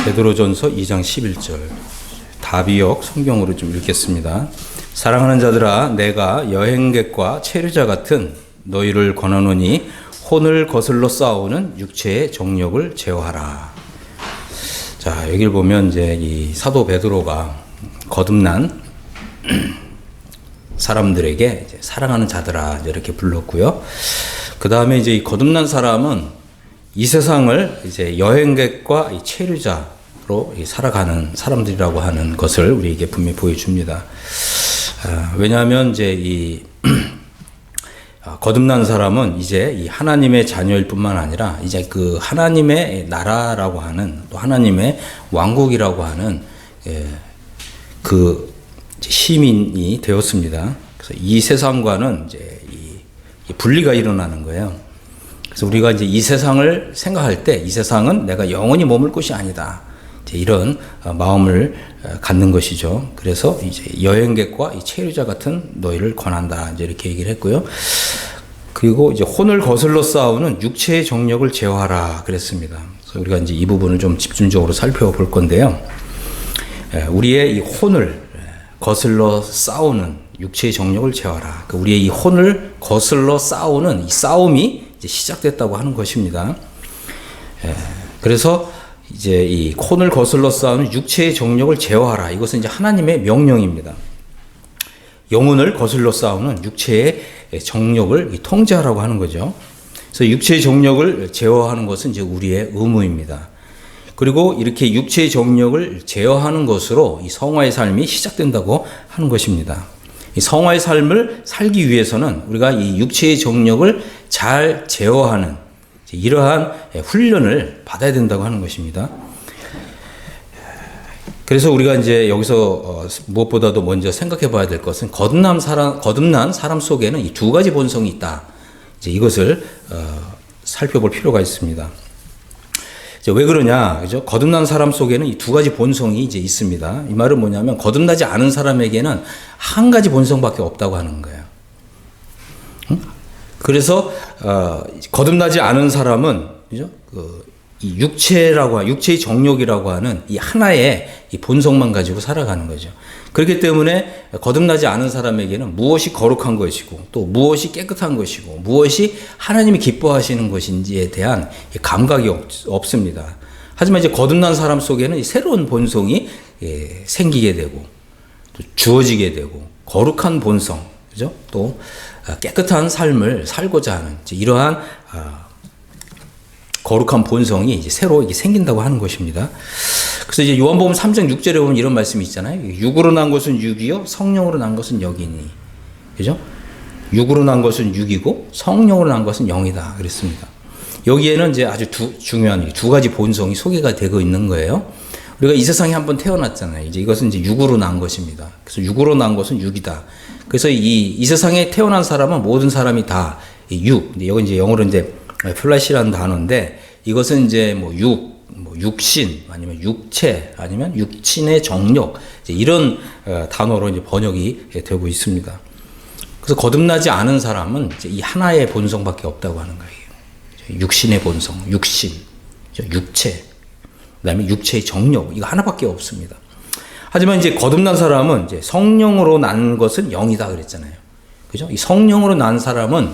베드로전서 2장 11절 다비역 성경으로 좀 읽겠습니다. 사랑하는 자들아, 내가 여행객과 체류자 같은 너희를 권하노니 혼을 거슬러 싸우는 육체의 정욕을 제어하라. 자, 여기를 보면 이제 이 사도 베드로가 거듭난 사람들에게 이제 사랑하는 자들아 이렇게 불렀고요. 그 다음에 이제 이 거듭난 사람은 이 세상을 이제 여행객과 이 체류자로 살아가는 사람들이라고 하는 것을 우리에게 분명히 보여줍니다. 왜냐하면 이제 이 거듭난 사람은 이제 이 하나님의 자녀일 뿐만 아니라 이제 그 하나님의 나라라고 하는 또 하나님의 왕국이라고 하는 그 시민이 되었습니다. 그래서 이 세상과는 이제 이 분리가 일어나는 거예요. 그래서 우리가 이제 이 세상을 생각할 때 이 세상은 내가 영원히 머물 곳이 아니다. 이제 이런 마음을 갖는 것이죠. 그래서 이제 여행객과 이 체류자 같은 너희를 권한다. 이제 이렇게 얘기를 했고요. 그리고 이제 혼을 거슬러 싸우는 육체의 정욕을 제어하라 그랬습니다. 그래서 우리가 이제 이 부분을 좀 집중적으로 살펴볼 건데요. 우리의 이 혼을 거슬러 싸우는 육체의 정욕을 제어하라. 우리의 이 혼을 거슬러 싸우는 이 싸움이 이제 시작됐다고 하는 것입니다. 그래서 이제 이 혼을 거슬러 싸우는 육체의 정욕을 제어하라. 이것은 이제 하나님의 명령입니다. 영혼을 거슬러 싸우는 육체의 정욕을 통제하라고 하는 거죠. 그래서 육체의 정욕을 제어하는 것은 이제 우리의 의무입니다. 그리고 이렇게 육체의 정욕을 제어하는 것으로 이 성화의 삶이 시작된다고 하는 것입니다. 이 성화의 삶을 살기 위해서는 우리가 이 육체의 정욕을 잘 제어하는 이러한 훈련을 받아야 된다고 하는 것입니다. 그래서 우리가 이제 여기서 무엇보다도 먼저 생각해 봐야 될 것은 거듭난 사람 속에는 이 두 가지 본성이 있다. 이제 이것을 살펴볼 필요가 있습니다. 왜 그러냐, 그죠? 거듭난 사람 속에는 이 두 가지 본성이 이제 있습니다. 이 말은 뭐냐면 거듭나지 않은 사람에게는 한 가지 본성밖에 없다고 하는 거예요. 그래서 거듭나지 않은 사람은 그죠? 이 육체의 정욕이라고 하는 이 하나의 이 본성만 가지고 살아가는 거죠. 그렇기 때문에 거듭나지 않은 사람에게는 무엇이 거룩한 것이고 또 무엇이 깨끗한 것이고 무엇이 하나님이 기뻐하시는 것인지에 대한 감각이 없습니다. 하지만 이제 거듭난 사람 속에는 새로운 본성이 생기게 되고 또 주어지게 되고 거룩한 본성, 그죠? 또 깨끗한 삶을 살고자 하는 이러한 거룩한 본성이 이제 새로 이게 생긴다고 하는 것입니다. 그래서 이제 요한복음 3장 6절에 보면 이런 말씀이 있잖아요. 육으로 난 것은 육이요, 성령으로 난 것은 영이니. 그죠? 육으로 난 것은 육이고, 성령으로 난 것은 영이다. 그랬습니다. 여기에는 이제 아주 중요한 두 가지 본성이 소개가 되고 있는 거예요. 우리가 이 세상에 한번 태어났잖아요. 이제 이것은 이제 육으로 난 것입니다. 그래서 육으로 난 것은 육이다. 그래서 이 세상에 태어난 사람은 모든 사람이 다 육. 이건 이제 영어로 이제 플래시라는 단어인데 이것은 이제 육신 아니면 육체 아니면 육신의 정욕 이런 단어로 이제 번역이 되고 있습니다. 그래서 거듭나지 않은 사람은 이제 이 하나의 본성밖에 없다고 하는 거예요. 육신의 본성, 육신, 육체, 그다음에 육체의 정욕 이거 하나밖에 없습니다. 하지만 이제 거듭난 사람은 이제 성령으로 난 것은 영이다 그랬잖아요. 그죠? 이 성령으로 난 사람은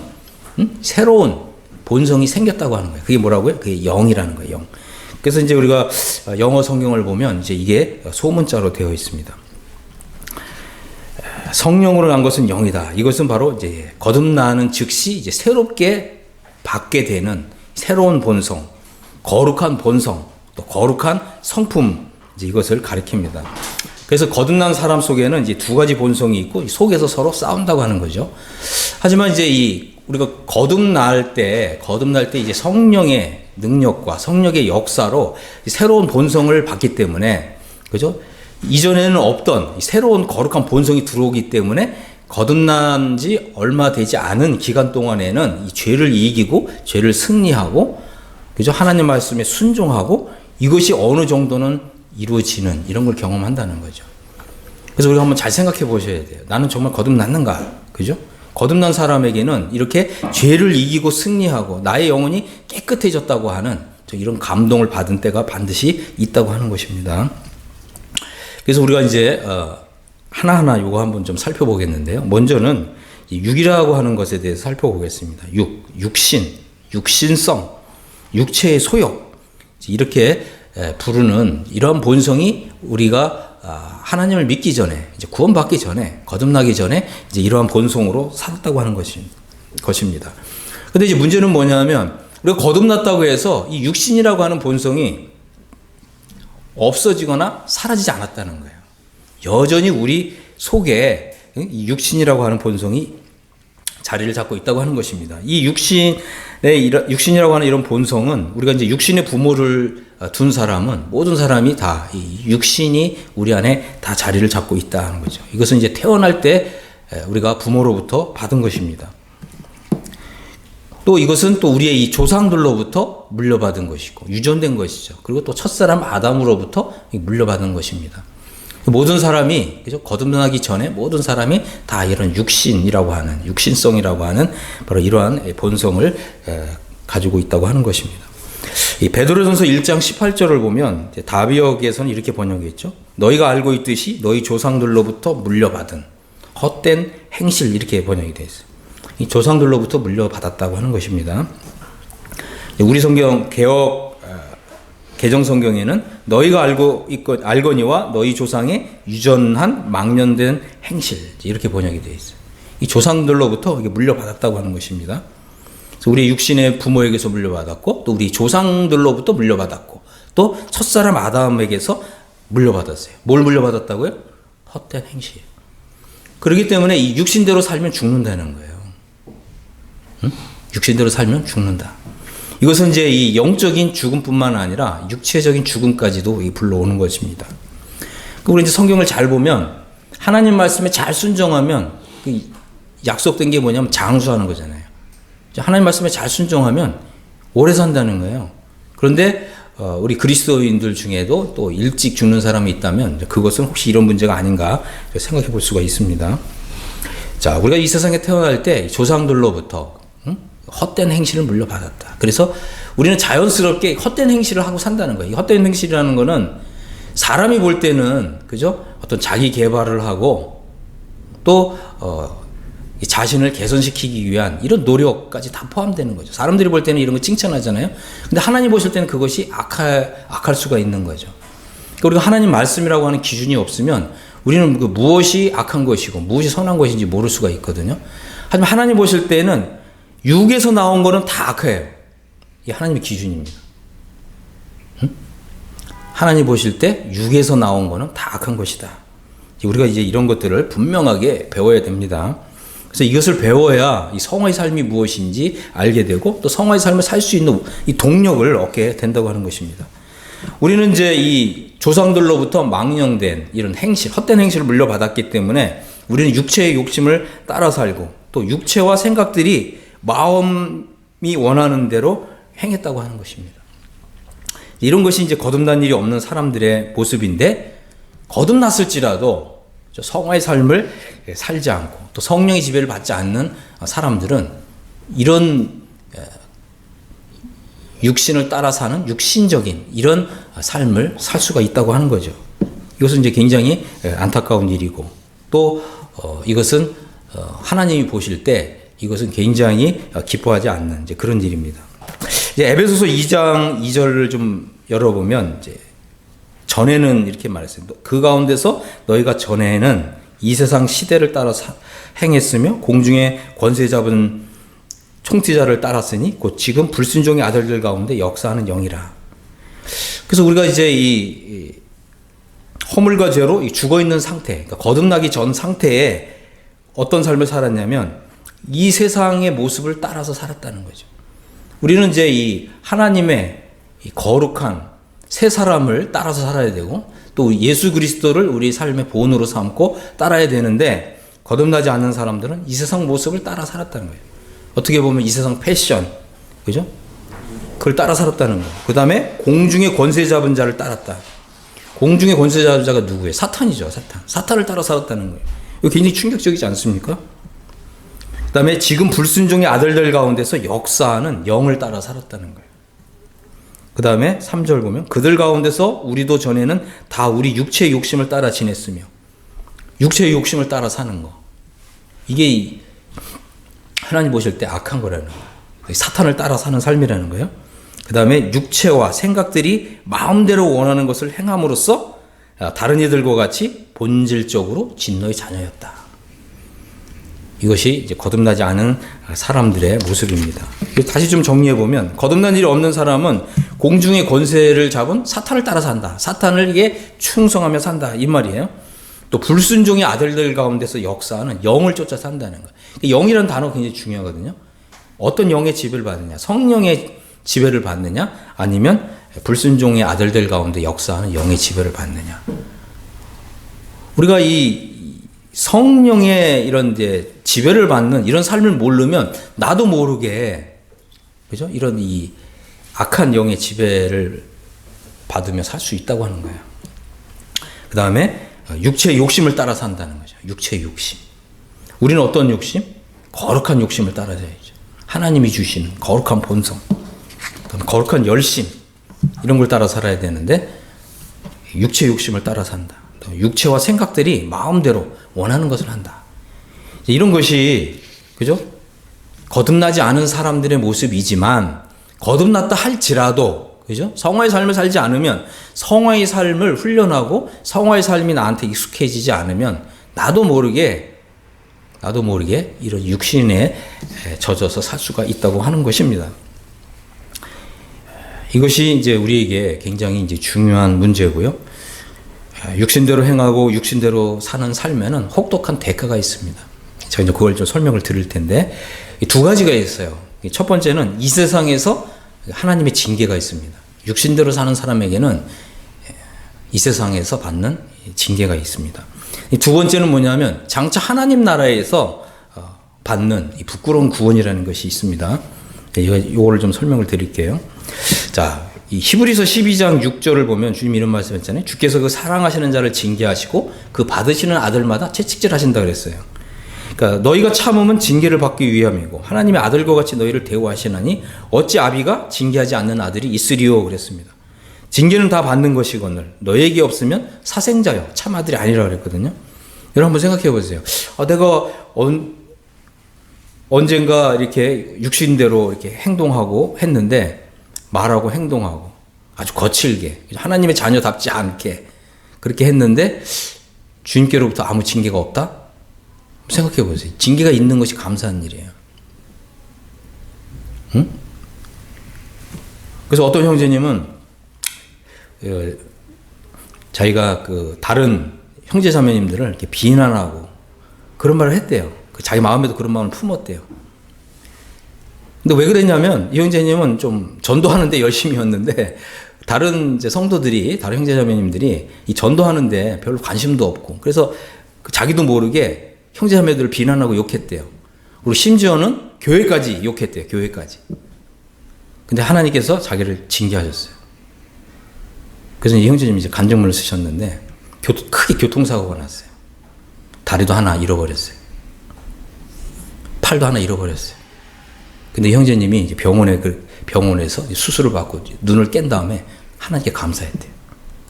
새로운 본성이 생겼다고 하는 거예요. 그게 뭐라고요? 그게 영이라는 거예요. 영. 그래서 이제 우리가 영어 성경을 보면 이제 이게 소문자로 되어 있습니다. 성령으로 난 것은 영이다. 이것은 바로 이제 거듭나는 즉시 이제 새롭게 받게 되는 새로운 본성, 거룩한 본성, 또 거룩한 성품 이제 이것을 가리킵니다. 그래서 거듭난 사람 속에는 이제 두 가지 본성이 있고 이 속에서 서로 싸운다고 하는 거죠. 하지만 이제 우리가 거듭날 때 이제 성령의 능력과 성령의 역사로 새로운 본성을 받기 때문에, 그죠? 이전에는 없던 새로운 거룩한 본성이 들어오기 때문에 거듭난 지 얼마 되지 않은 기간 동안에는 이 죄를 이기고 죄를 승리하고, 그죠? 하나님 말씀에 순종하고 이것이 어느 정도는 이루어지는 이런 걸 경험한다는 거죠. 그래서 우리가 한번 잘 생각해 보셔야 돼요. 나는 정말 거듭났는가? 그죠? 거듭난 사람에게는 이렇게 죄를 이기고 승리하고 나의 영혼이 깨끗해졌다고 하는 이런 감동을 받은 때가 반드시 있다고 하는 것입니다. 그래서 우리가 이제 하나하나 요거 한번 좀 살펴보겠는데요. 먼저는 육이라고 하는 것에 대해서 살펴보겠습니다. 육신성, 육체의 소욕, 이렇게 부르는 이러한 본성이 우리가 하나님을 믿기 전에, 이제 구원받기 전에, 거듭나기 전에 이제 이러한 본성으로 살았다고 하는 것입니다. 근데 이제 문제는 뭐냐면 우리가 거듭났다고 해서 이 육신이라고 하는 본성이 없어지거나 사라지지 않았다는 거예요. 여전히 우리 속에 이 육신이라고 하는 본성이 자리를 잡고 있다고 하는 것입니다. 이 육신이라고 하는 이런 본성은 우리가 이제 육신의 부모를 둔 사람은 모든 사람이 다 이 육신이 우리 안에 다 자리를 잡고 있다 하는 거죠. 이것은 이제 태어날 때 우리가 부모로부터 받은 것입니다. 또 이것은 또 우리의 이 조상들로부터 물려받은 것이고 유전된 것이죠. 그리고 또 첫사람 아담으로부터 물려받은 것입니다. 모든 사람이, 그죠? 거듭나기 전에 모든 사람이 다 이런 육신이라고 하는, 육신성이라고 하는 바로 이러한 본성을 가지고 있다고 하는 것입니다. 이 베드로전서 1장 18절을 보면 다비역에서는 이렇게 번역했죠. 너희가 알고 있듯이 너희 조상들로부터 물려받은 헛된 행실, 이렇게 번역이 되어 있어요. 이 조상들로부터 물려받았다고 하는 것입니다. 우리 성경 개정 성경에는 너희가 알거니와 너희 조상의 유전한 망년된 행실, 이렇게 번역이 되어 있어요. 이 조상들로부터 이게 물려받았다고 하는 것입니다. 그래서 우리 육신의 부모에게서 물려받았고, 또 우리 조상들로부터 물려받았고, 또 첫사람 아담에게서 물려받았어요. 뭘 물려받았다고요? 헛된 행실. 그렇기 때문에 이 육신대로 살면 죽는다는 거예요. 응? 육신대로 살면 죽는다. 이것은 이제 이 영적인 죽음뿐만 아니라 육체적인 죽음까지도 불러오는 것입니다. 우리 이제 성경을 잘 보면 하나님 말씀에 잘 순종하면 그 약속된 게 뭐냐면 장수하는 거잖아요. 하나님 말씀에 잘 순종하면 오래 산다는 거예요. 그런데 우리 그리스도인들 중에도 또 일찍 죽는 사람이 있다면 그것은 혹시 이런 문제가 아닌가 생각해 볼 수가 있습니다. 자, 우리가 이 세상에 태어날 때 조상들로부터 헛된 행실을 물려받았다. 그래서 우리는 자연스럽게 헛된 행실을 하고 산다는 거예요. 이 헛된 행실이라는 거는 사람이 볼 때는, 그죠? 어떤 자기 개발을 하고 또 자신을 개선시키기 위한 이런 노력까지 다 포함되는 거죠. 사람들이 볼 때는 이런 거 칭찬하잖아요. 근데 하나님 보실 때는 그것이 악할 수가 있는 거죠. 그러니까 우리가 하나님 말씀이라고 하는 기준이 없으면 우리는 그 무엇이 악한 것이고 무엇이 선한 것인지 모를 수가 있거든요. 하지만 하나님 보실 때는 육에서 나온 거는 다 악해요. 이게 하나님의 기준입니다. 응? 하나님 보실 때 육에서 나온 거는 다 악한 것이다. 우리가 이제 이런 것들을 분명하게 배워야 됩니다. 그래서 이것을 배워야 이 성화의 삶이 무엇인지 알게 되고 또 성화의 삶을 살 수 있는 이 동력을 얻게 된다고 하는 것입니다. 우리는 이제 이 조상들로부터 망령된 이런 행실, 헛된 행실을 물려받았기 때문에 우리는 육체의 욕심을 따라 살고 또 육체와 생각들이 마음이 원하는 대로 행했다고 하는 것입니다. 이런 것이 이제 거듭난 일이 없는 사람들의 모습인데, 거듭났을지라도 성화의 삶을 살지 않고 또 성령의 지배를 받지 않는 사람들은 이런 육신을 따라 사는 육신적인 이런 삶을 살 수가 있다고 하는 거죠. 이것은 이제 굉장히 안타까운 일이고, 또 이것은 하나님이 보실 때 이것은 굉장히 기뻐하지 않는 이제 그런 일입니다. 이제 에베소서 2장 2절을 좀 열어보면 이제 전에는 이렇게 말했어요. 그 가운데서 너희가 전에는 이 세상 시대를 따라 행했으며 공중의 권세 잡은 총티자를 따랐으니 곧 지금 불순종의 아들들 가운데 역사하는 영이라. 그래서 우리가 이제 이 허물과 죄로 죽어 있는 상태, 그러니까 거듭나기 전 상태에 어떤 삶을 살았냐면 이 세상의 모습을 따라서 살았다는 거죠. 우리는 이제 이 하나님의 이 거룩한 새 사람을 따라서 살아야 되고 또 예수 그리스도를 우리 삶의 본으로 삼고 따라야 되는데, 거듭나지 않는 사람들은 이 세상 모습을 따라 살았다는 거예요. 어떻게 보면 이 세상 패션, 그죠? 그걸 따라 살았다는 거예요. 그 다음에 공중의 권세 잡은 자를 따랐다. 공중의 권세 잡은 자가 누구예요? 사탄이죠, 사탄. 사탄을 따라 살았다는 거예요. 이거 굉장히 충격적이지 않습니까? 그 다음에 지금 불순종의 아들들 가운데서 역사하는 영을 따라 살았다는 거예요. 그 다음에 3절 보면 그들 가운데서 우리도 전에는 다 우리 육체의 욕심을 따라 지냈으며 육체의 욕심을 따라 사는 거. 이게 하나님 보실 때 악한 거라는 거예요. 사탄을 따라 사는 삶이라는 거예요. 그 다음에 육체와 생각들이 마음대로 원하는 것을 행함으로써 다른 이들과 같이 본질적으로 진노의 자녀였다. 이것이 이제 거듭나지 않은 사람들의 모습입니다. 다시 좀 정리해 보면 거듭난 일이 없는 사람은 공중의 권세를 잡은 사탄을 따라 산다. 사탄에게 충성하며 산다. 이 말이에요. 또 불순종의 아들들 가운데서 역사하는 영을 쫓아 산다는 거예요. 영이라는 단어가 굉장히 중요하거든요. 어떤 영의 지배를 받느냐, 성령의 지배를 받느냐, 아니면 불순종의 아들들 가운데 역사하는 영의 지배를 받느냐. 우리가 이 성령의 이런 이제 지배를 받는 이런 삶을 모르면 나도 모르게, 그죠? 이런 이 악한 영의 지배를 받으며 살 수 있다고 하는 거예요. 그 다음에 육체의 욕심을 따라 산다는 거죠. 육체의 욕심. 우리는 어떤 욕심? 거룩한 욕심을 따라야죠. 하나님이 주시는 거룩한 본성, 거룩한 열심, 이런 걸 따라 살아야 되는데 육체의 욕심을 따라 산다. 육체와 생각들이 마음대로 원하는 것을 한다. 이런 것이, 그죠? 거듭나지 않은 사람들의 모습이지만 거듭났다 할지라도, 그죠? 성화의 삶을 살지 않으면, 성화의 삶을 훈련하고 성화의 삶이 나한테 익숙해지지 않으면 나도 모르게 이런 육신에 젖어서 살 수가 있다고 하는 것입니다. 이것이 이제 우리에게 굉장히 이제 중요한 문제고요. 육신대로 행하고 육신대로 사는 삶에는 혹독한 대가가 있습니다. 제가 이제 그걸 좀 설명을 드릴 텐데, 두 가지가 있어요. 첫 번째는 이 세상에서 하나님의 징계가 있습니다. 육신대로 사는 사람에게는 이 세상에서 받는 징계가 있습니다. 두 번째는 뭐냐면 장차 하나님 나라에서 받는 이 부끄러운 구원이라는 것이 있습니다. 이거를 좀 설명을 드릴게요. 자, 이 히브리서 12장 6절을 보면 주님이 이런 말씀했잖아요. 주께서 그 사랑하시는 자를 징계하시고 그 받으시는 아들마다 채찍질하신다 그랬어요. 그러니까 너희가 참음은 징계를 받기 위함이고 하나님의 아들과 같이 너희를 대우하시나니 어찌 아비가 징계하지 않는 아들이 있으리요 그랬습니다. 징계는 다 받는 것이거늘 너희에게 없으면 사생자요 참 아들이 아니라 그랬거든요. 여러분 한번 생각해 보세요. 내가 언젠가 이렇게 육신대로 이렇게 행동하고 했는데 말하고 행동하고 아주 거칠게 하나님의 자녀답지 않게 그렇게 했는데 주님께로부터 아무 징계가 없다? 생각해 보세요. 징계가 있는 것이 감사한 일이에요. 응? 그래서 어떤 형제님은 자기가 그 다른 형제 자매님들을 이렇게 비난하고 그런 말을 했대요. 자기 마음에도 그런 마음을 품었대요. 근데 왜 그랬냐면 이 형제님은 좀 전도하는데 열심히였는데 다른 이제 성도들이 다른 형제 자매님들이 이 전도하는데 별로 관심도 없고 그래서 자기도 모르게 형제 자매들을 비난하고 욕했대요. 그리고 심지어는 교회까지 욕했대요. 교회까지. 근데 하나님께서 자기를 징계하셨어요. 그래서 이 형제님이 이제 간증문을 쓰셨는데 크게 교통사고가 났어요. 다리도 하나 잃어버렸어요. 팔도 하나 잃어버렸어요. 근데 형제님이 이제 병원에서 수술을 받고 눈을 깬 다음에 하나님께 감사했대요.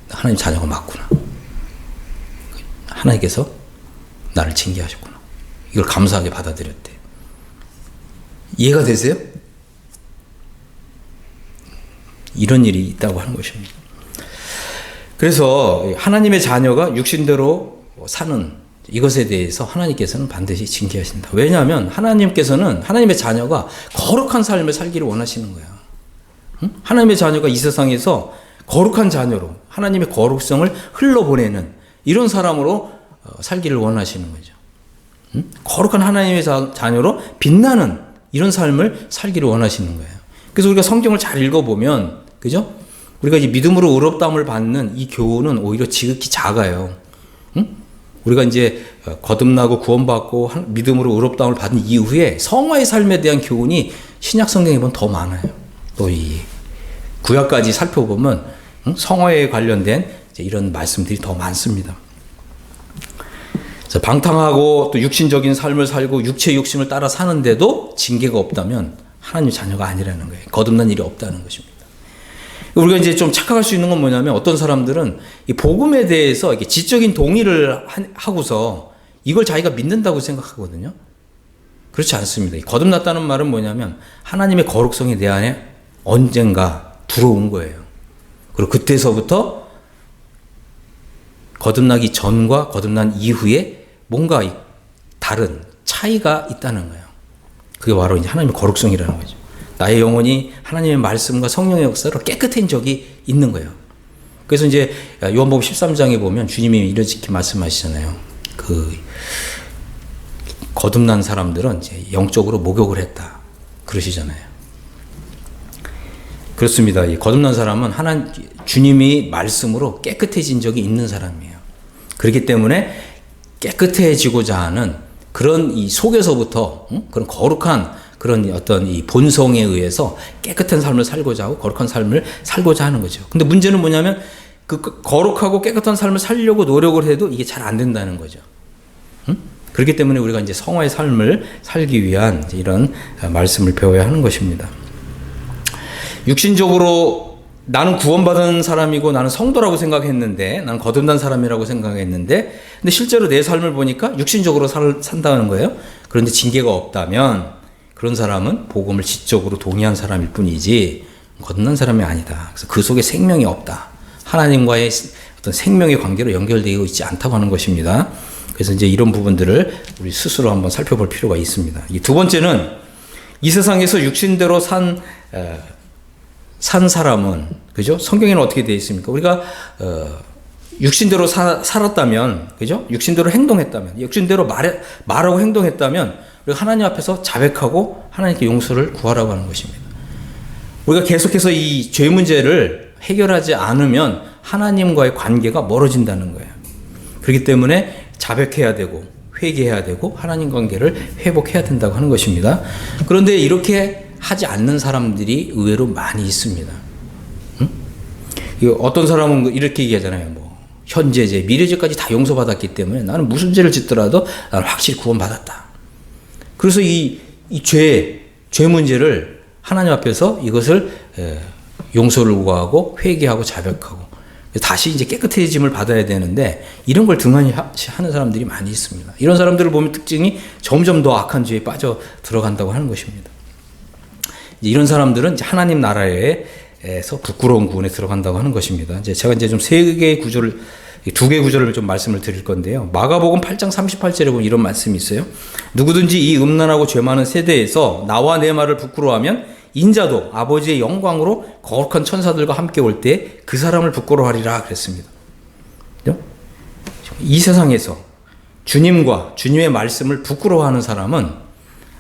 하나님 자녀가 맞구나. 하나님께서 나를 징계하셨구나. 이걸 감사하게 받아들였대요. 이해가 되세요? 이런 일이 있다고 하는 것입니다. 그래서 하나님의 자녀가 육신대로 사는 이것에 대해서 하나님께서는 반드시 징계하신다. 왜냐하면 하나님께서는 하나님의 자녀가 거룩한 삶을 살기를 원하시는 거야. 응? 하나님의 자녀가 이 세상에서 거룩한 자녀로 하나님의 거룩성을 흘러보내는 이런 사람으로 살기를 원하시는 거죠. 응? 거룩한 하나님의 자녀로 빛나는 이런 삶을 살기를 원하시는 거예요. 그래서 우리가 성경을 잘 읽어보면, 그죠? 우리가 이제 믿음으로 의롭다함을 받는 이 교훈은 오히려 지극히 작아요. 응? 우리가 이제 거듭나고 구원받고 믿음으로 의롭다함을 받은 이후에 성화의 삶에 대한 교훈이 신약 성경에 보면 더 많아요. 또 이 구약까지 살펴보면 성화에 관련된 이런 말씀들이 더 많습니다. 방탕하고 또 육신적인 삶을 살고 육체의 욕심을 따라 사는데도 징계가 없다면 하나님 자녀가 아니라는 거예요. 거듭난 일이 없다는 것입니다. 우리가 이제 좀 착각할 수 있는 건 뭐냐면 어떤 사람들은 이 복음에 대해서 이렇게 지적인 동의를 하고서 이걸 자기가 믿는다고 생각하거든요. 그렇지 않습니다. 거듭났다는 말은 뭐냐면 하나님의 거룩성이 내 안에 언젠가 들어온 거예요. 그리고 그때서부터 거듭나기 전과 거듭난 이후에 뭔가 다른 차이가 있다는 거예요. 그게 바로 이제 하나님의 거룩성이라는 거죠. 나의 영혼이 하나님의 말씀과 성령의 역사로 깨끗한 적이 있는 거예요. 그래서 이제 요한복음 13장에 보면 주님이 이렇게 말씀하시잖아요. 거듭난 사람들은 이제 영적으로 목욕을 했다. 그러시잖아요. 그렇습니다. 이 거듭난 사람은 주님이 말씀으로 깨끗해진 적이 있는 사람이에요. 그렇기 때문에 깨끗해지고자 하는 그런 이 속에서부터 그런 거룩한 그런 어떤 이 본성에 의해서 깨끗한 삶을 살고자 하고 거룩한 삶을 살고자 하는 거죠. 근데 문제는 뭐냐면 그 거룩하고 깨끗한 삶을 살려고 노력을 해도 이게 잘 안 된다는 거죠. 그렇기 때문에 우리가 이제 성화의 삶을 살기 위한 이런 말씀을 배워야 하는 것입니다. 육신적으로 나는 구원받은 사람이고 나는 성도라고 생각했는데, 나는 거듭난 사람이라고 생각했는데, 근데 실제로 내 삶을 보니까 육신적으로 산다는 거예요. 그런데 징계가 없다면 그런 사람은 복음을 지적으로 동의한 사람일 뿐이지 거듭난 사람이 아니다. 그래서 그 속에 생명이 없다. 하나님과의 어떤 생명의 관계로 연결되어 있지 않다고 하는 것입니다. 그래서 이제 이런 부분들을 우리 스스로 한번 살펴볼 필요가 있습니다. 이 두 번째는 이 세상에서 육신대로 산 사람은, 그죠? 성경에는 어떻게 되어 있습니까? 우리가 육신대로 살았다면, 그죠? 육신대로 행동했다면, 육신대로 말하고 행동했다면 우리가 하나님 앞에서 자백하고 하나님께 용서를 구하라고 하는 것입니다. 우리가 계속해서 이 죄 문제를 해결하지 않으면 하나님과의 관계가 멀어진다는 거예요. 그렇기 때문에 자백해야 되고 회개해야 되고 하나님 관계를 회복해야 된다고 하는 것입니다. 그런데 이렇게 하지 않는 사람들이 의외로 많이 있습니다. 어떤 사람은 이렇게 얘기하잖아요. 뭐 현재죄, 미래죄까지 다 용서받았기 때문에 나는 무슨 죄를 짓더라도 나는 확실히 구원받았다. 그래서 이 죄 문제를 하나님 앞에서 이것을 용서를 구하고 회개하고 자백하고 다시 이제 깨끗해짐을 받아야 되는데 이런 걸 등한시 하는 사람들이 많이 있습니다. 이런 사람들을 보면 특징이 점점 더 악한 죄에 빠져 들어간다고 하는 것입니다. 이런 사람들은 이제 하나님 나라에서 부끄러운 구원에 들어간다고 하는 것입니다. 제가 이제 좀 두 개의 구절을 좀 말씀을 드릴 건데요. 마가복음 8장 38절에 보면 이런 말씀이 있어요. 누구든지 이 음란하고 죄 많은 세대에서 나와 내 말을 부끄러워하면 인자도 아버지의 영광으로 거룩한 천사들과 함께 올 때 그 사람을 부끄러워하리라 그랬습니다. 이 세상에서 주님과 주님의 말씀을 부끄러워하는 사람은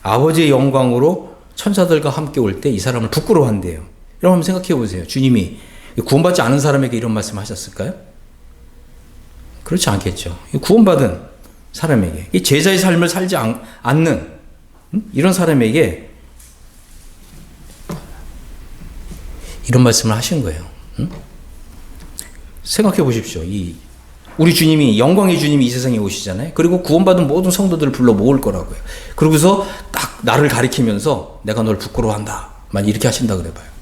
아버지의 영광으로 천사들과 함께 올 때 이 사람을 부끄러워한대요. 여러분 한번 생각해 보세요. 주님이 구원받지 않은 사람에게 이런 말씀 하셨을까요? 그렇지 않겠죠. 구원받은 사람에게, 제자의 삶을 살지 않는 이런 사람에게 이런 말씀을 하신 거예요. 생각해 보십시오. 우리 주님이, 영광의 주님이 이 세상에 오시잖아요. 그리고 구원받은 모든 성도들을 불러 모을 거라고요. 그러고서 딱 나를 가리키면서 내가 널 부끄러워한다. 만 이렇게 하신다 그래봐요.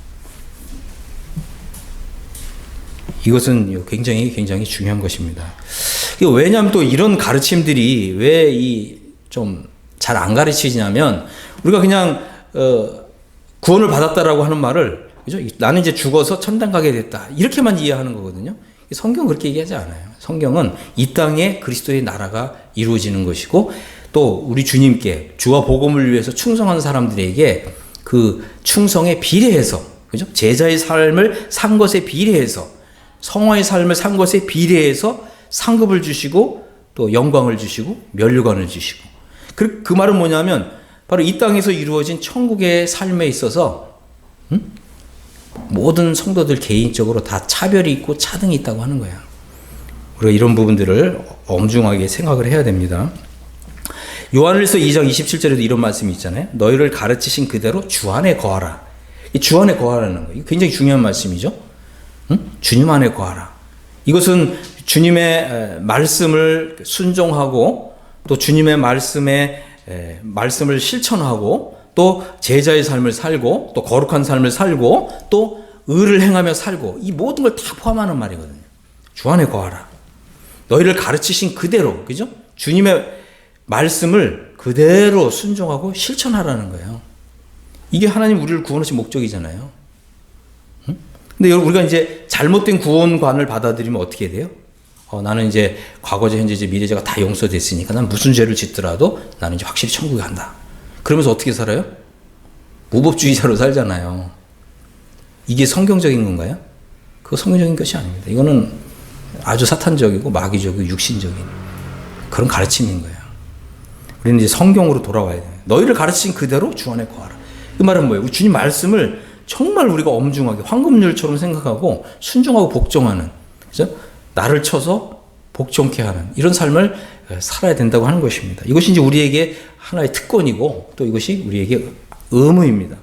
이것은 굉장히 중요한 것입니다. 왜냐하면 또 이런 가르침들이 왜 좀 잘 안 가르치냐면 우리가 그냥 구원을 받았다라고 하는 말을, 그죠? 나는 이제 죽어서 천당 가게 됐다 이렇게만 이해하는 거거든요. 성경은 그렇게 얘기하지 않아요. 성경은 이 땅에 그리스도의 나라가 이루어지는 것이고 또 우리 주님께 주와 복음을 위해서 충성한 사람들에게 그 충성에 비례해서, 그죠? 제자의 삶을 산 것에 비례해서, 성화의 삶을 산 것에 비례해서 상급을 주시고 또 영광을 주시고 면류관을 주시고, 그 말은 뭐냐면 바로 이 땅에서 이루어진 천국의 삶에 있어서 모든 성도들 개인적으로 다 차별이 있고 차등이 있다고 하는 거야. 우리가 이런 부분들을 엄중하게 생각을 해야 됩니다. 요한일서 2장 27절에도 이런 말씀이 있잖아요. 너희를 가르치신 그대로 주 안에 거하라. 이 주 안에 거하라는 거, 굉장히 중요한 말씀이죠. 주님 안에 거하라. 이것은 주님의 말씀을 순종하고 또 주님의 말씀을 실천하고 또 제자의 삶을 살고 또 거룩한 삶을 살고 또 의를 행하며 살고 이 모든 걸 다 포함하는 말이거든요. 주 안에 거하라. 너희를 가르치신 그대로, 그죠? 주님의 말씀을 그대로 순종하고 실천하라는 거예요. 이게 하나님 우리를 구원하신 목적이잖아요. 응? 근데 여러분, 우리가 이제 잘못된 구원관을 받아들이면 어떻게 돼요? 나는 이제 과거제, 현재제, 미래제가 다 용서됐으니까 난 무슨 죄를 짓더라도 나는 이제 확실히 천국에 간다. 그러면서 어떻게 살아요? 무법주의자로 살잖아요. 이게 성경적인 건가요? 그거 성경적인 것이 아닙니다. 이거는 아주 사탄적이고 마귀적이고 육신적인 그런 가르침인 거예요. 우리는 이제 성경으로 돌아와야 돼요. 너희를 가르친 그대로 주 안에 거하라. 그 말은 뭐예요? 주님 말씀을 정말 우리가 엄중하게 황금률처럼 생각하고 순종하고 복종하는, 그죠? 나를 쳐서 복종케 하는 이런 삶을 살아야 된다고 하는 것입니다. 이것이 이제 우리에게 하나의 특권이고 또 이것이 우리에게 의무입니다.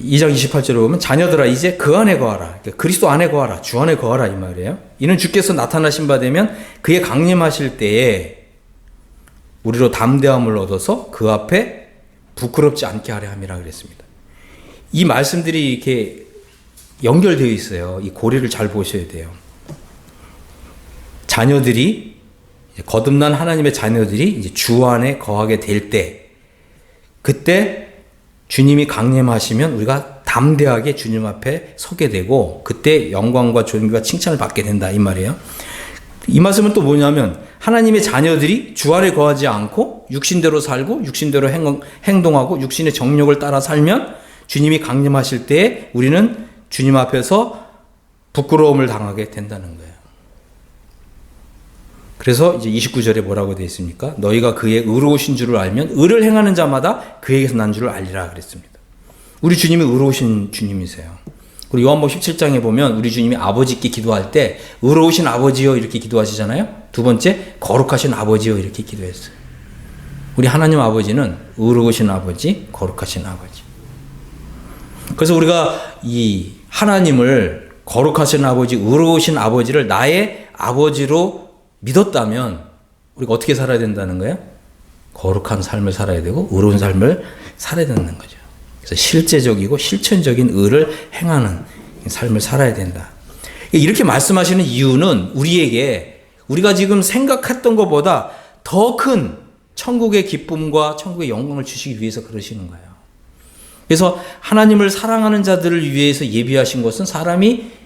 2장 28절에 보면 자녀들아 이제 그 안에 거하라. 그러니까 그리스도 안에 거하라. 주 안에 거하라 이 말이에요. 이는 주께서 나타나신 바 되면 그의 강림하실 때에 우리로 담대함을 얻어서 그 앞에 부끄럽지 않게 하려 함이라 그랬습니다. 이 말씀들이 이렇게 연결되어 있어요. 이 고리를 잘 보셔야 돼요. 자녀들이, 거듭난 하나님의 자녀들이 이제 주 안에 거하게 될 때, 그때 주님이 강림하시면 우리가 담대하게 주님 앞에 서게 되고, 그때 영광과 존귀와 칭찬을 받게 된다 이 말이에요. 이 말씀은 또 뭐냐면 하나님의 자녀들이 주 안에 거하지 않고 육신대로 살고 육신대로 행동하고 육신의 정욕을 따라 살면 주님이 강림하실 때 우리는 주님 앞에서 부끄러움을 당하게 된다는 거예요. 그래서 이제 29절에 뭐라고 되어 있습니까? 너희가 그의 의로우신 줄을 알면 의를 행하는 자마다 그에게서 난 줄을 알리라 그랬습니다. 우리 주님이 의로우신 주님이세요. 그리고 요한복음 17장에 보면 우리 주님이 아버지께 기도할 때 의로우신 아버지여 이렇게 기도하시잖아요. 두 번째 거룩하신 아버지여 이렇게 기도했어요. 우리 하나님 아버지는 의로우신 아버지, 거룩하신 아버지. 그래서 우리가 이 하나님을 거룩하신 아버지, 의로우신 아버지를 나의 아버지로 믿었다면 우리가 어떻게 살아야 된다는 거예요? 거룩한 삶을 살아야 되고 의로운 삶을 살아야 되는 거죠. 그래서 실제적이고 실천적인 의를 행하는 삶을 살아야 된다. 이렇게 말씀하시는 이유는 우리에게 우리가 지금 생각했던 것보다 더 큰 천국의 기쁨과 천국의 영광을 주시기 위해서 그러시는 거예요. 그래서 하나님을 사랑하는 자들을 위해서 예비하신 것은 사람이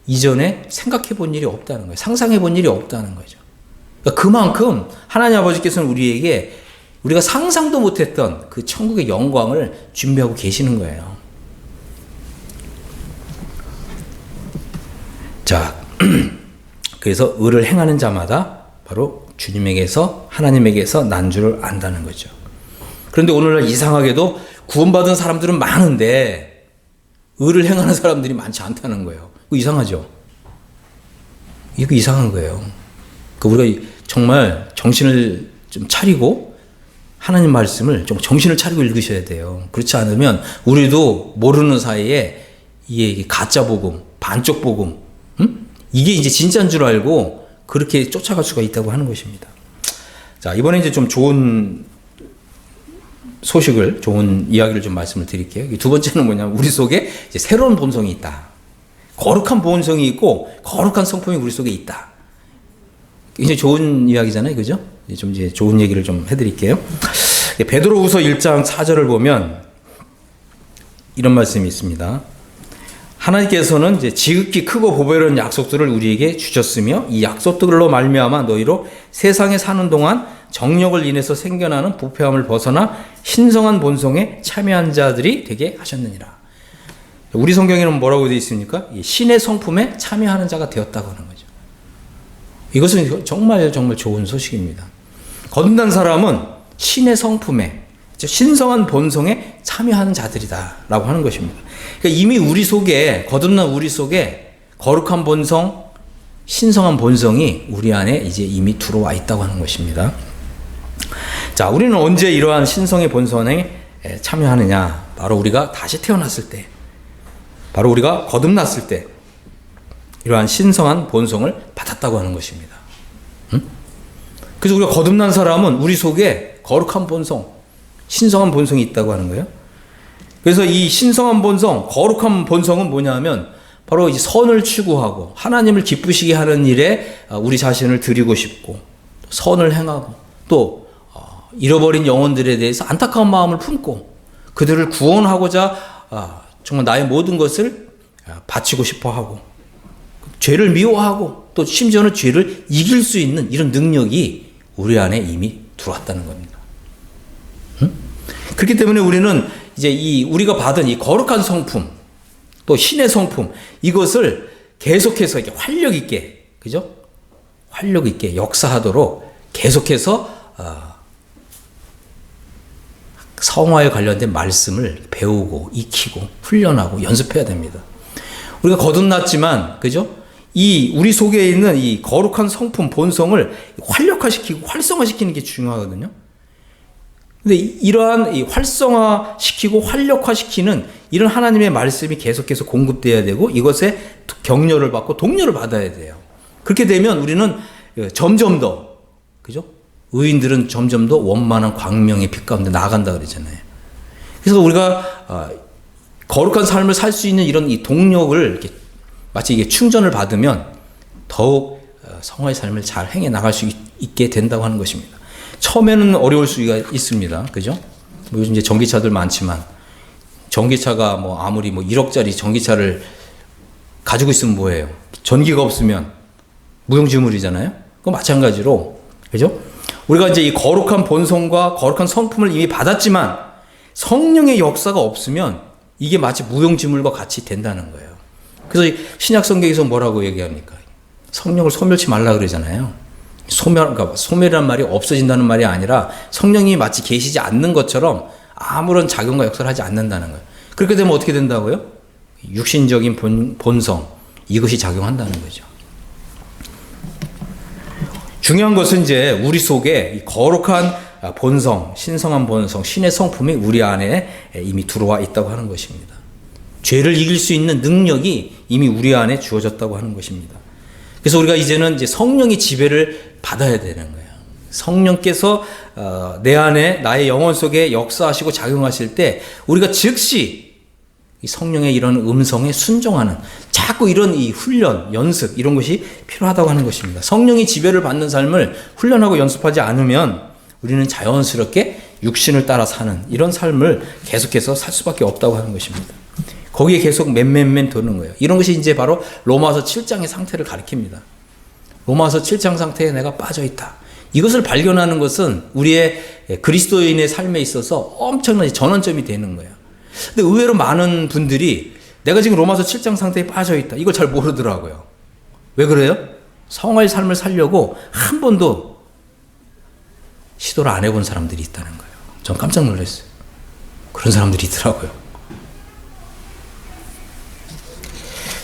이전에 생각해 본 일이 없다는 거예요. 상상해 본 일이 없다는 거죠. 그러니까 그만큼 하나님 아버지께서는 우리에게 우리가 상상도 못했던 그 천국의 영광을 준비하고 계시는 거예요. 자, 그래서 의를 행하는 자마다 바로 주님에게서 하나님에게서 난 줄을 안다는 거죠. 그런데 오늘날 이상하게도 구원받은 사람들은 많은데 의를 행하는 사람들이 많지 않다는 거예요. 그거 이상하죠? 이거 이상한 거예요. 우리가 정말 정신을 좀 차리고 하나님 말씀을 좀 정신을 차리고 읽으셔야 돼요. 그렇지 않으면 우리도 모르는 사이에 이게 가짜 복음, 반쪽 복음, 이게 이제 진짜인 줄 알고 그렇게 쫓아갈 수가 있다고 하는 것입니다. 자, 이번에 이제 좀 좋은 소식을, 좋은 이야기를 좀 말씀을 드릴게요. 두 번째는 뭐냐면 우리 속에 이제 새로운 본성이 있다. 거룩한 본성이 있고 거룩한 성품이 우리 속에 있다. 굉장히 좋은 이야기잖아요, 그죠? 좀 이제 좋은 얘기를 좀 해드릴게요. 베드로후서 1장 4절을 보면 이런 말씀이 있습니다. 하나님께서는 이제 지극히 크고 보배로운 약속들을 우리에게 주셨으며 이 약속들로 말미암아 너희로 세상에 사는 동안 정력을 인해서 생겨나는 부패함을 벗어나 신성한 본성에 참여한 자들이 되게 하셨느니라. 우리 성경에는 뭐라고 되어 있습니까? 신의 성품에 참여하는 자가 되었다고 하는 거죠. 이것은 정말 정말 좋은 소식입니다. 거듭난 사람은 신의 성품에, 신성한 본성에 참여하는 자들이다 라고 하는 것입니다. 그러니까 이미 우리 속에, 거듭난 우리 속에 거룩한 본성, 신성한 본성이 우리 안에 이제 이미 들어와 있다고 하는 것입니다. 자, 우리는 언제 이러한 신성의 본성에 참여하느냐? 바로 우리가 다시 태어났을 때, 바로 우리가 거듭났을 때 이러한 신성한 본성을 받았다고 하는 것입니다. 그래서 우리가 거듭난 사람은 우리 속에 거룩한 본성, 신성한 본성이 있다고 하는 거예요. 그래서 이 신성한 본성, 거룩한 본성은 뭐냐면 바로 이 선을 추구하고 하나님을 기쁘시게 하는 일에 우리 자신을 드리고 싶고 선을 행하고 또 잃어버린 영혼들에 대해서 안타까운 마음을 품고 그들을 구원하고자 정말 나의 모든 것을 바치고 싶어 하고 죄를 미워하고 또 심지어는 죄를 이길 수 있는 이런 능력이 우리 안에 이미 들어왔다는 겁니다. 그렇기 때문에 우리는 이제 우리가 받은 이 거룩한 성품, 또 신의 성품, 이것을 계속해서 이렇게 활력 있게, 그죠? 활력 있게 역사하도록 계속해서 성화에 관련된 말씀을 배우고 익히고 훈련하고 연습해야 됩니다. 우리가 거듭났지만, 그죠? 우리 속에 있는 이 거룩한 성품, 본성을 활력화시키고 활성화시키는 게 중요하거든요. 근데 이러한 이 활성화시키고 활력화시키는 이런 하나님의 말씀이 계속해서 공급돼야 되고 이것에 격려를 받고 동료를 받아야 돼요. 그렇게 되면 우리는 점점 더, 그죠? 의인들은 점점 더 원만한 광명의 빛 가운데 나아간다 그러잖아요. 그래서 우리가 거룩한 삶을 살 수 있는 이런 이 동력을 이렇게 마치 이게 충전을 받으면 더욱 성화의 삶을 잘 행해 나갈 수 있게 된다고 하는 것입니다. 처음에는 어려울 수가 있습니다. 그죠? 뭐 요즘 이제 전기차들 많지만, 전기차가 뭐 아무리 뭐 1억짜리 전기차를 가지고 있으면 뭐예요? 전기가 없으면 무용지물이잖아요? 그거 마찬가지로, 그죠? 우리가 이제 이 거룩한 본성과 거룩한 성품을 이미 받았지만, 성령의 역사가 없으면 이게 마치 무용지물과 같이 된다는 거예요. 그래서 신약 성경에서 뭐라고 얘기합니까? 성령을 소멸치 말라 그러잖아요. 그러니까 소멸이란 말이 없어진다는 말이 아니라 성령이 마치 계시지 않는 것처럼 아무런 작용과 역사를 하지 않는다는 거예요. 그렇게 되면 어떻게 된다고요? 육신적인 본성, 이것이 작용한다는 거죠. 중요한 것은 이제 우리 속에 이 거룩한 본성, 신성한 본성, 신의 성품이 우리 안에 이미 들어와 있다고 하는 것입니다. 죄를 이길 수 있는 능력이 이미 우리 안에 주어졌다고 하는 것입니다. 그래서 우리가 이제는 이제 성령의 지배를 받아야 되는 거예요. 성령께서 내 안에 나의 영혼 속에 역사하시고 작용하실 때 우리가 즉시 이 성령의 이런 음성에 순종하는 자꾸 이런 이 훈련, 연습 이런 것이 필요하다고 하는 것입니다. 성령의 지배를 받는 삶을 훈련하고 연습하지 않으면 우리는 자연스럽게 육신을 따라 사는 이런 삶을 계속해서 살 수밖에 없다고 하는 것입니다. 거기에 계속 맨 도는 거예요. 이런 것이 이제 바로 로마서 7장의 상태를 가리킵니다. 로마서 7장 상태에 내가 빠져 있다. 이것을 발견하는 것은 우리의 그리스도인의 삶에 있어서 엄청난 전환점이 되는 거예요. 근데 의외로 많은 분들이 내가 지금 로마서 7장 상태에 빠져 있다. 이걸 잘 모르더라고요. 왜 그래요? 성화의 삶을 살려고 한 번도 시도를 안 해본 사람들이 있다는 거예요. 전 깜짝 놀랐어요. 그런 사람들이 있더라고요.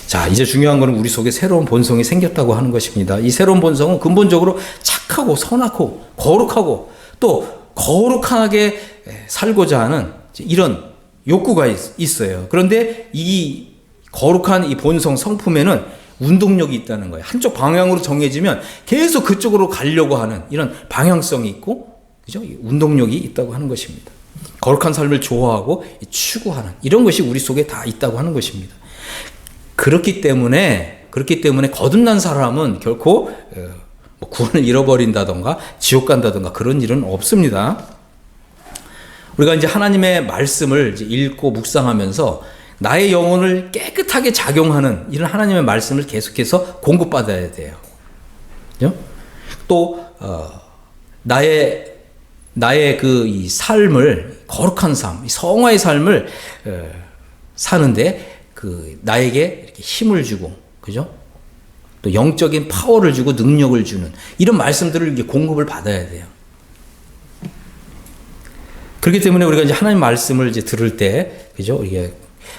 자, 이제 중요한 것은 우리 속에 새로운 본성이 생겼다고 하는 것입니다. 이 새로운 본성은 근본적으로 착하고 선하고 거룩하고 또 거룩하게 살고자 하는 이런 욕구가 있어요. 그런데 이 거룩한 이 본성 성품에는 운동력이 있다는 거예요. 한쪽 방향으로 정해지면 계속 그쪽으로 가려고 하는 이런 방향성이 있고, 그죠? 운동력이 있다고 하는 것입니다. 거룩한 삶을 좋아하고 추구하는 이런 것이 우리 속에 다 있다고 하는 것입니다. 그렇기 때문에 거듭난 사람은 결코 구원을 잃어버린다던가 지옥 간다던가 그런 일은 없습니다. 우리가 이제 하나님의 말씀을 이제 읽고 묵상하면서 나의 영혼을 깨끗하게 작용하는 이런 하나님의 말씀을 계속해서 공급받아야 돼요. 그죠? 또 나의 그 이 삶을 거룩한 삶, 성화의 삶을 사는데 그 나에게 이렇게 힘을 주고, 그죠? 또 영적인 파워를 주고 능력을 주는 이런 말씀들을 이렇게 공급을 받아야 돼요. 그렇기 때문에 우리가 이제 하나님 말씀을 이제 들을 때, 그죠? 이게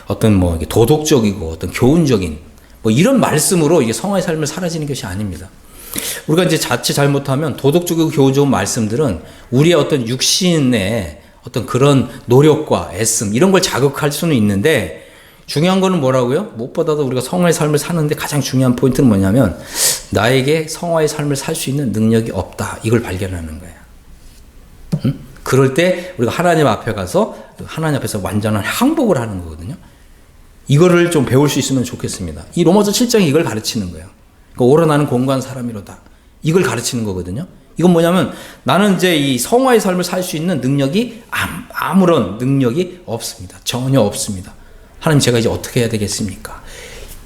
어떤 뭐 도덕적이고 어떤 교훈적인 뭐 이런 말씀으로 이게 성화의 삶을 살아지는 것이 아닙니다. 우리가 이제 자칫 잘못하면 도덕적이고 교훈적인 말씀들은 우리의 어떤 육신의 어떤 그런 노력과 애씀 이런 걸 자극할 수는 있는데 중요한 거는 뭐라고요? 무엇보다도 우리가 성화의 삶을 사는데 가장 중요한 포인트는 뭐냐면 나에게 성화의 삶을 살 수 있는 능력이 없다. 이걸 발견하는 거예요. 그 그럴 때 우리가 하나님 앞에 가서 하나님 앞에서 완전한 항복을 하는 거거든요. 이거를 좀 배울 수 있으면 좋겠습니다. 이 로마서 7장이 이걸 가르치는 거예요. 그러니까 오라 나는 공고한 사람이로다. 이걸 가르치는 거거든요. 이건 뭐냐면 나는 이제 이 성화의 삶을 살 수 있는 능력이 아무런 능력이 없습니다. 전혀 없습니다. 하나님 제가 이제 어떻게 해야 되겠습니까?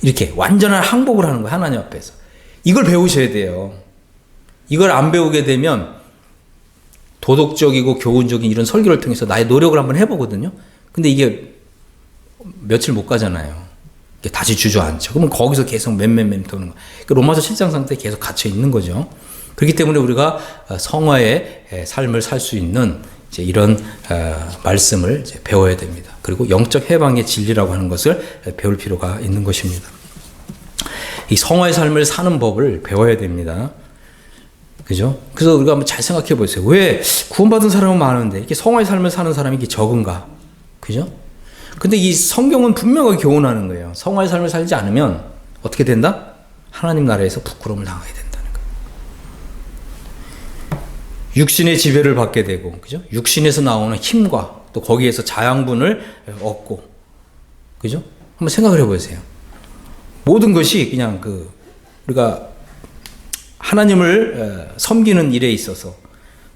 이렇게 완전한 항복을 하는 거예요. 하나님 앞에서. 이걸 배우셔야 돼요. 이걸 안 배우게 되면 도덕적이고 교훈적인 이런 설교를 통해서 나의 노력을 한번 해보거든요. 근데 이게 며칠 못 가잖아요. 다시 주저앉죠. 그러면 거기서 계속 맴맴맴 도는 거예요. 그러니까 로마서 7장 상태에 계속 갇혀 있는 거죠. 그렇기 때문에 우리가 성화의 삶을 살 수 있는 이제 이런 말씀을 이제 배워야 됩니다. 그리고 영적 해방의 진리라고 하는 것을 배울 필요가 있는 것입니다. 이 성화의 삶을 사는 법을 배워야 됩니다. 그죠? 그래서 우리가 한번 잘 생각해 보세요. 왜 구원받은 사람은 많은데 이렇게 성화의 삶을 사는 사람이 이렇게 적은가? 그죠? 근데 이 성경은 분명하게 교훈하는 거예요. 성화의 삶을 살지 않으면 어떻게 된다? 하나님 나라에서 부끄러움을 당하게 된다는 거예요. 육신의 지배를 받게 되고, 그죠? 육신에서 나오는 힘과 또 거기에서 자양분을 얻고, 그죠? 한번 생각을 해보세요. 모든 것이 그냥 우리가 하나님을 섬기는 일에 있어서,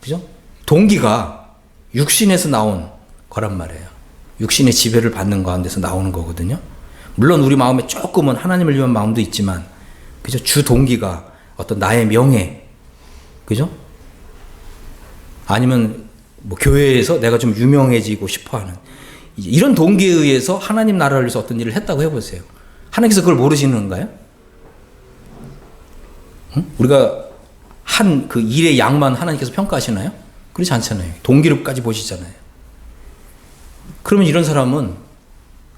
그죠? 동기가 육신에서 나온 거란 말이에요. 육신의 지배를 받는 가운데서 나오는 거거든요. 물론 우리 마음에 조금은 하나님을 위한 마음도 있지만, 그죠? 주 동기가 어떤 나의 명예, 그죠? 아니면 뭐 교회에서 내가 좀 유명해지고 싶어하는 이런 동기에 의해서 하나님 나라를 위해서 어떤 일을 했다고 해보세요. 하나님께서 그걸 모르시는가요? 응? 우리가 한 그 일의 양만 하나님께서 평가하시나요? 그렇지 않잖아요. 동기를까지 보시잖아요. 그러면 이런 사람은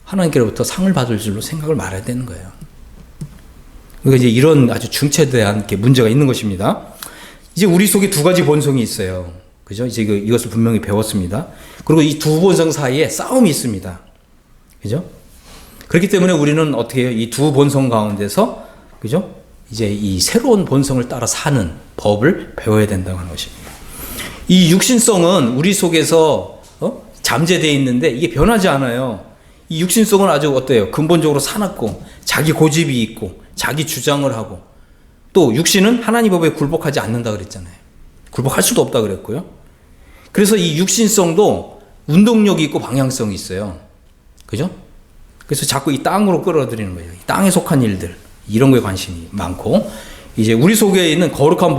하나님께로부터 상을 받을 줄로 생각을 말아야 되는 거예요. 그러니까 이제 이런 아주 중체대한 문제가 있는 것입니다. 이제 우리 속에 두 가지 본성이 있어요. 그죠? 이제 이것을 분명히 배웠습니다. 그리고 이 두 본성 사이에 싸움이 있습니다. 그죠? 그렇기 때문에 우리는 어떻게 해요? 이 두 본성 가운데서, 그죠? 이제 이 새로운 본성을 따라 사는 법을 배워야 된다고 하는 것입니다. 이 육신성은 우리 속에서 잠재되어 있는데 이게 변하지 않아요. 이 육신성은 아주 어때요? 근본적으로 사납고 자기 고집이 있고 자기 주장을 하고 또 육신은 하나님 법에 굴복하지 않는다 그랬잖아요. 굴복할 수도 없다 그랬고요. 그래서 이 육신성도 운동력이 있고 방향성이 있어요. 그죠? 그래서 자꾸 이 땅으로 끌어들이는 거예요. 이 땅에 속한 일들 이런 거에 관심이 많고 이제 우리 속에 있는 거룩한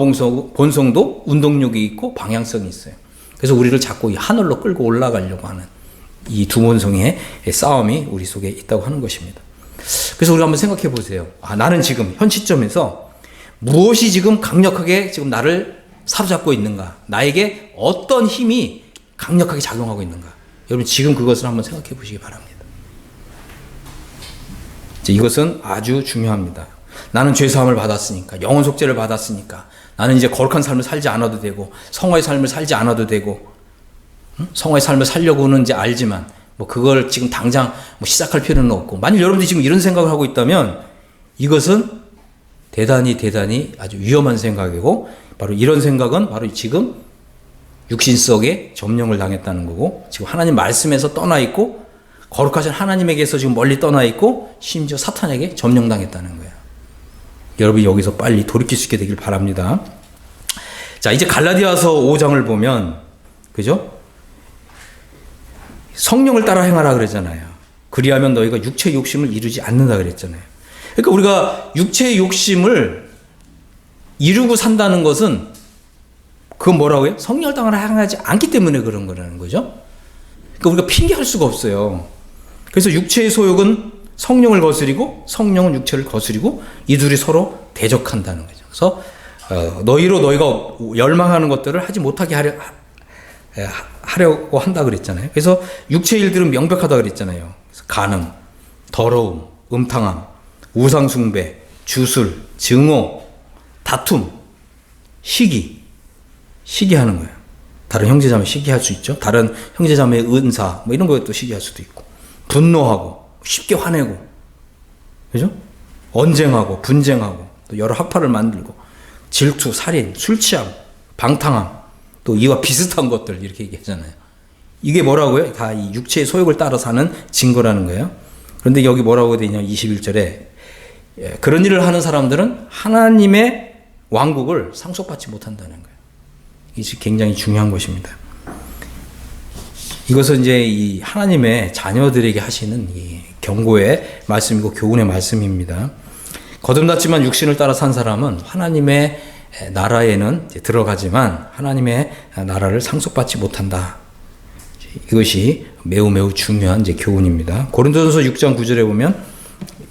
본성도 운동력이 있고 방향성이 있어요. 그래서 우리를 자꾸 이 하늘로 끌고 올라가려고 하는 이 두 본성의 싸움이 우리 속에 있다고 하는 것입니다. 그래서 우리가 한번 생각해 보세요. 나는 지금 현 시점에서 무엇이 지금 강력하게 지금 나를 사로잡고 있는가? 나에게 어떤 힘이 강력하게 작용하고 있는가? 여러분 지금 그것을 한번 생각해 보시기 바랍니다. 이것은 아주 중요합니다. 나는 죄사함을 받았으니까, 영혼 속죄를 받았으니까, 나는 이제 거룩한 삶을 살지 않아도 되고, 성화의 삶을 살지 않아도 되고, 성화의 삶을 살려고는 이제 알지만, 뭐 그걸 지금 당장 뭐 시작할 필요는 없고, 만일 여러분들이 지금 이런 생각을 하고 있다면, 이것은 대단히 아주 위험한 생각이고, 바로 이런 생각은 바로 지금 육신 속에 점령을 당했다는 거고, 지금 하나님 말씀에서 떠나 있고, 거룩하신 하나님에게서 지금 멀리 떠나 있고 심지어 사탄에게 점령당했다는 거예요. 여러분이 여기서 빨리 돌이킬 수 있게 되길 바랍니다. 자, 이제 갈라디아서 5장을 보면 그죠? 성령을 따라 행하라 그랬잖아요. 그리하면 너희가 육체의 욕심을 이루지 않는다 그랬잖아요. 그러니까 우리가 육체의 욕심을 이루고 산다는 것은 그건 뭐라고요? 성령을 따라 행하지 않기 때문에 그런 거라는 거죠. 그러니까 우리가 핑계할 수가 없어요. 그래서 육체의 소욕은 성령을 거스리고 성령은 육체를 거스리고 이 둘이 서로 대적한다는 거죠. 그래서 너희가 열망하는 것들을 하지 못하게 하려고 한다 그랬잖아요. 그래서 육체의 일들은 명백하다 그랬잖아요. 그래서 간음, 더러움, 음탕함, 우상숭배, 주술, 증오, 다툼, 시기하는 거예요. 다른 형제자매 시기할 수 있죠. 다른 형제자매의 은사 뭐 이런 것도 시기할 수도 있고 분노하고 쉽게 화내고 그죠? 언쟁하고 분쟁하고 또 여러 학파를 만들고 질투, 살인, 술 취함, 방탕함 또 이와 비슷한 것들 이렇게 얘기하잖아요. 이게 뭐라고요? 다 이 육체의 소욕을 따라 사는 증거라는 거예요. 그런데 여기 뭐라고 되냐 21절에 그런 일을 하는 사람들은 하나님의 왕국을 상속받지 못한다는 거예요. 이것이 굉장히 중요한 것입니다. 이것은 이제 이 하나님의 자녀들에게 하시는 이 경고의 말씀이고 교훈의 말씀입니다. 거듭났지만 육신을 따라 산 사람은 하나님의 나라에는 들어가지만 하나님의 나라를 상속받지 못한다. 이것이 매우 매우 중요한 이제 교훈입니다. 고린도전서 6장 9절에 보면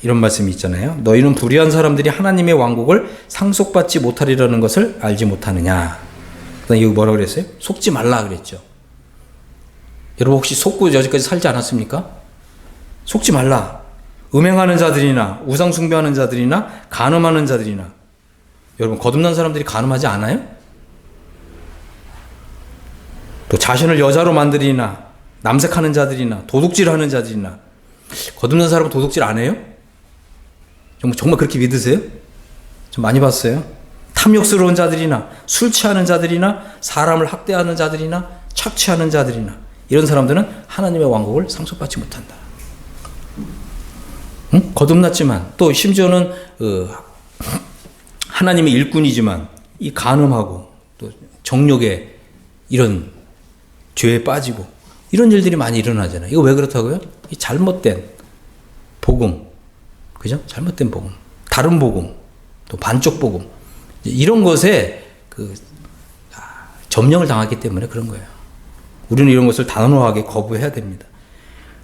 이런 말씀이 있잖아요. 너희는 불의한 사람들이 하나님의 왕국을 상속받지 못하리라는 것을 알지 못하느냐. 그다음에 여기 뭐라고 그랬어요? 속지 말라 그랬죠. 여러분 혹시 속고 여기까지 살지 않았습니까? 속지 말라. 음행하는 자들이나 우상 숭배하는 자들이나 간음하는 자들이나 여러분 거듭난 사람들이 간음하지 않아요? 또 자신을 여자로 만들이나 남색하는 자들이나 도둑질하는 자들이나 거듭난 사람은 도둑질 안 해요? 정말 그렇게 믿으세요? 좀 많이 봤어요. 탐욕스러운 자들이나 술 취하는 자들이나 사람을 학대하는 자들이나 착취하는 자들이나 이런 사람들은 하나님의 왕국을 상속받지 못한다. 응? 거듭났지만 또 심지어는 하나님의 일꾼이지만 이 간음하고 또 정욕에 이런 죄에 빠지고 이런 일들이 많이 일어나잖아요. 이거 왜 그렇다고요? 이 잘못된 복음, 그죠? 잘못된 복음, 다른 복음, 또 반쪽 복음 이런 것에 점령을 당하기 때문에 그런 거예요. 우리는 이런 것을 단호하게 거부해야 됩니다.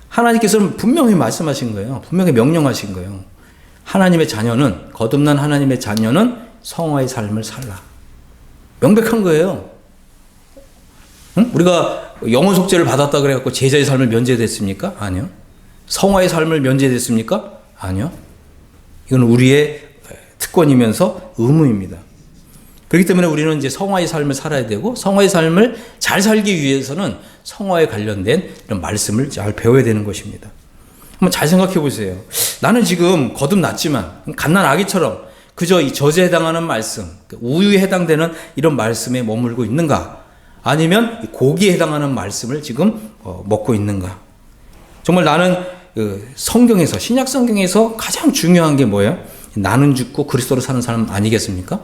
하나님께서는 분명히 말씀하신 거예요. 분명히 명령하신 거예요. 하나님의 자녀는 거듭난 하나님의 자녀는 성화의 삶을 살라. 명백한 거예요. 응? 우리가 영혼 속죄를 받았다 그래갖고 제자의 삶을 면제됐습니까? 아니요. 성화의 삶을 면제됐습니까? 아니요. 이건 우리의 특권이면서 의무입니다. 그렇기 때문에 우리는 이제 성화의 삶을 살아야 되고 성화의 삶을 잘 살기 위해서는 성화에 관련된 이런 말씀을 잘 배워야 되는 것입니다. 한번 잘 생각해 보세요. 나는 지금 거듭났지만 갓난 아기처럼 그저 이 저주에 해당하는 말씀, 우유에 해당되는 이런 말씀에 머물고 있는가? 아니면 고기에 해당하는 말씀을 지금 먹고 있는가? 정말 나는 성경에서 신약 성경에서 가장 중요한 게 뭐예요? 나는 죽고 그리스도로 사는 사람 아니겠습니까?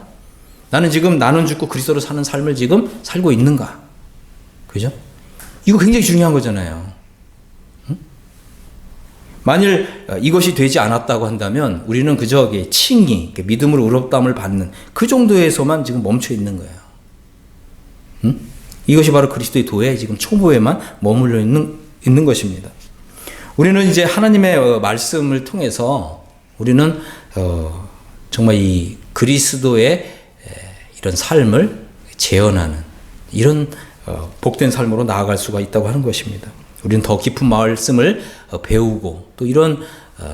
나는 지금 나는 죽고 그리스도로 사는 삶을 지금 살고 있는가? 그죠? 이거 굉장히 중요한 거잖아요. 응? 만일 이것이 되지 않았다고 한다면 우리는 그저 칭의, 믿음으로 의롭다함을 받는 그 정도에서만 지금 멈춰 있는 거예요. 응? 이것이 바로 그리스도의 도에 지금 초보에만 머물러 있는 것입니다. 우리는 이제 하나님의 말씀을 통해서 우리는 정말 이 그리스도의 이런 삶을 재현하는 이런 복된 삶으로 나아갈 수가 있다고 하는 것입니다. 우리는 더 깊은 말씀을 배우고 또 이런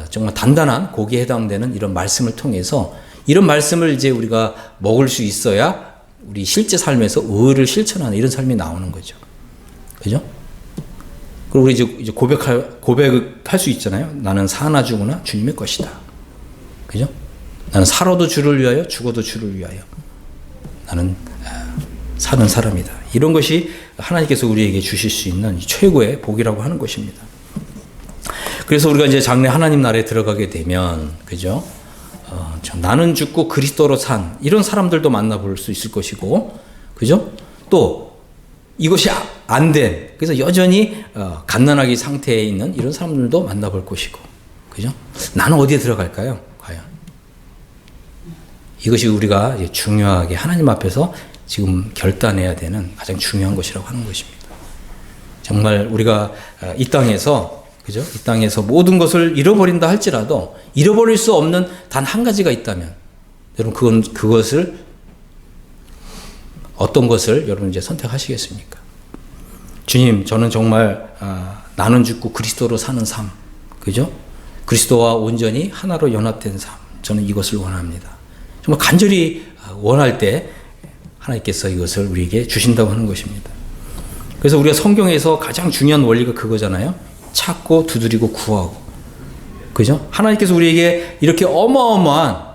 정말 단단한 고기에 해당되는 이런 말씀을 통해서 이런 말씀을 이제 우리가 먹을 수 있어야 우리 실제 삶에서 의를 실천하는 이런 삶이 나오는 거죠. 그죠? 그리고 우리 이제 고백할 수 있잖아요. 나는 사나 죽으나 주님의 것이다. 그죠? 나는 살아도 주를 위하여 죽어도 주를 위하여 나는 사는 사람이다. 이런 것이 하나님께서 우리에게 주실 수 있는 최고의 복이라고 하는 것입니다. 그래서 우리가 이제 장래 하나님 나라에 들어가게 되면, 그죠? 나는 죽고 그리스도로 산 이런 사람들도 만나볼 수 있을 것이고, 그죠? 또 이것이 안 된, 그래서 여전히 갓난아기 상태에 있는 이런 사람들도 만나볼 것이고, 그죠? 나는 어디에 들어갈까요? 과연 이것이 우리가 중요하게 하나님 앞에서 지금 결단해야 되는 가장 중요한 것이라고 하는 것입니다. 정말 우리가 이 땅에서, 그죠? 이 땅에서 모든 것을 잃어버린다 할지라도 잃어버릴 수 없는 단 한 가지가 있다면, 여러분 그것을 어떤 것을 여러분 이제 선택하시겠습니까? 주님, 저는 정말 나는 죽고 그리스도로 사는 삶, 그죠? 그리스도와 온전히 하나로 연합된 삶, 저는 이것을 원합니다. 정말 간절히 원할 때 하나님께서 이것을 우리에게 주신다고 하는 것입니다. 그래서 우리가 성경에서 가장 중요한 원리가 그거잖아요. 찾고 두드리고 구하고, 그죠? 하나님께서 우리에게 이렇게 어마어마한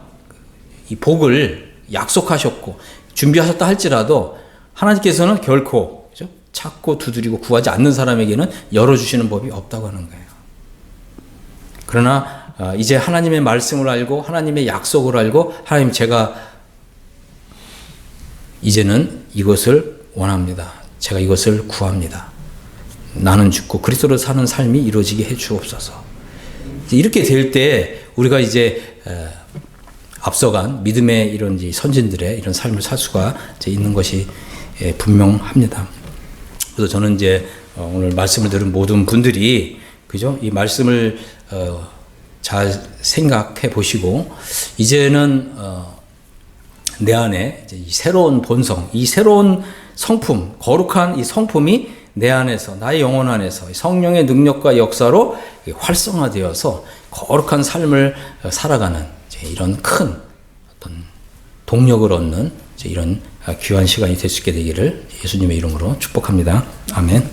이 복을 약속하셨고 준비하셨다 할지라도 하나님께서는 결코 그죠? 찾고 두드리고 구하지 않는 사람에게는 열어주시는 법이 없다고 하는 거예요. 그러나 이제 하나님의 말씀을 알고 하나님의 약속을 알고 하나님 제가 이제는 이것을 원합니다. 제가 이것을 구합니다. 나는 죽고 그리스도로 사는 삶이 이루어지게 해 주옵소서. 이렇게 될 때 우리가 이제 앞서간 믿음의 이런 선진들의 이런 삶을 살 수가 있는 것이 분명합니다. 그래서 저는 이제 오늘 말씀을 들은 모든 분들이 그죠? 이 말씀을 잘 생각해 보시고 이제는 내 안에 이제 이 새로운 본성, 이 새로운 성품, 거룩한 이 성품이 내 안에서 나의 영혼 안에서 성령의 능력과 역사로 활성화되어서 거룩한 삶을 살아가는 이런 큰 어떤 동력을 얻는 이런 귀한 시간이 될 수 있게 되기를 예수님의 이름으로 축복합니다. 아멘.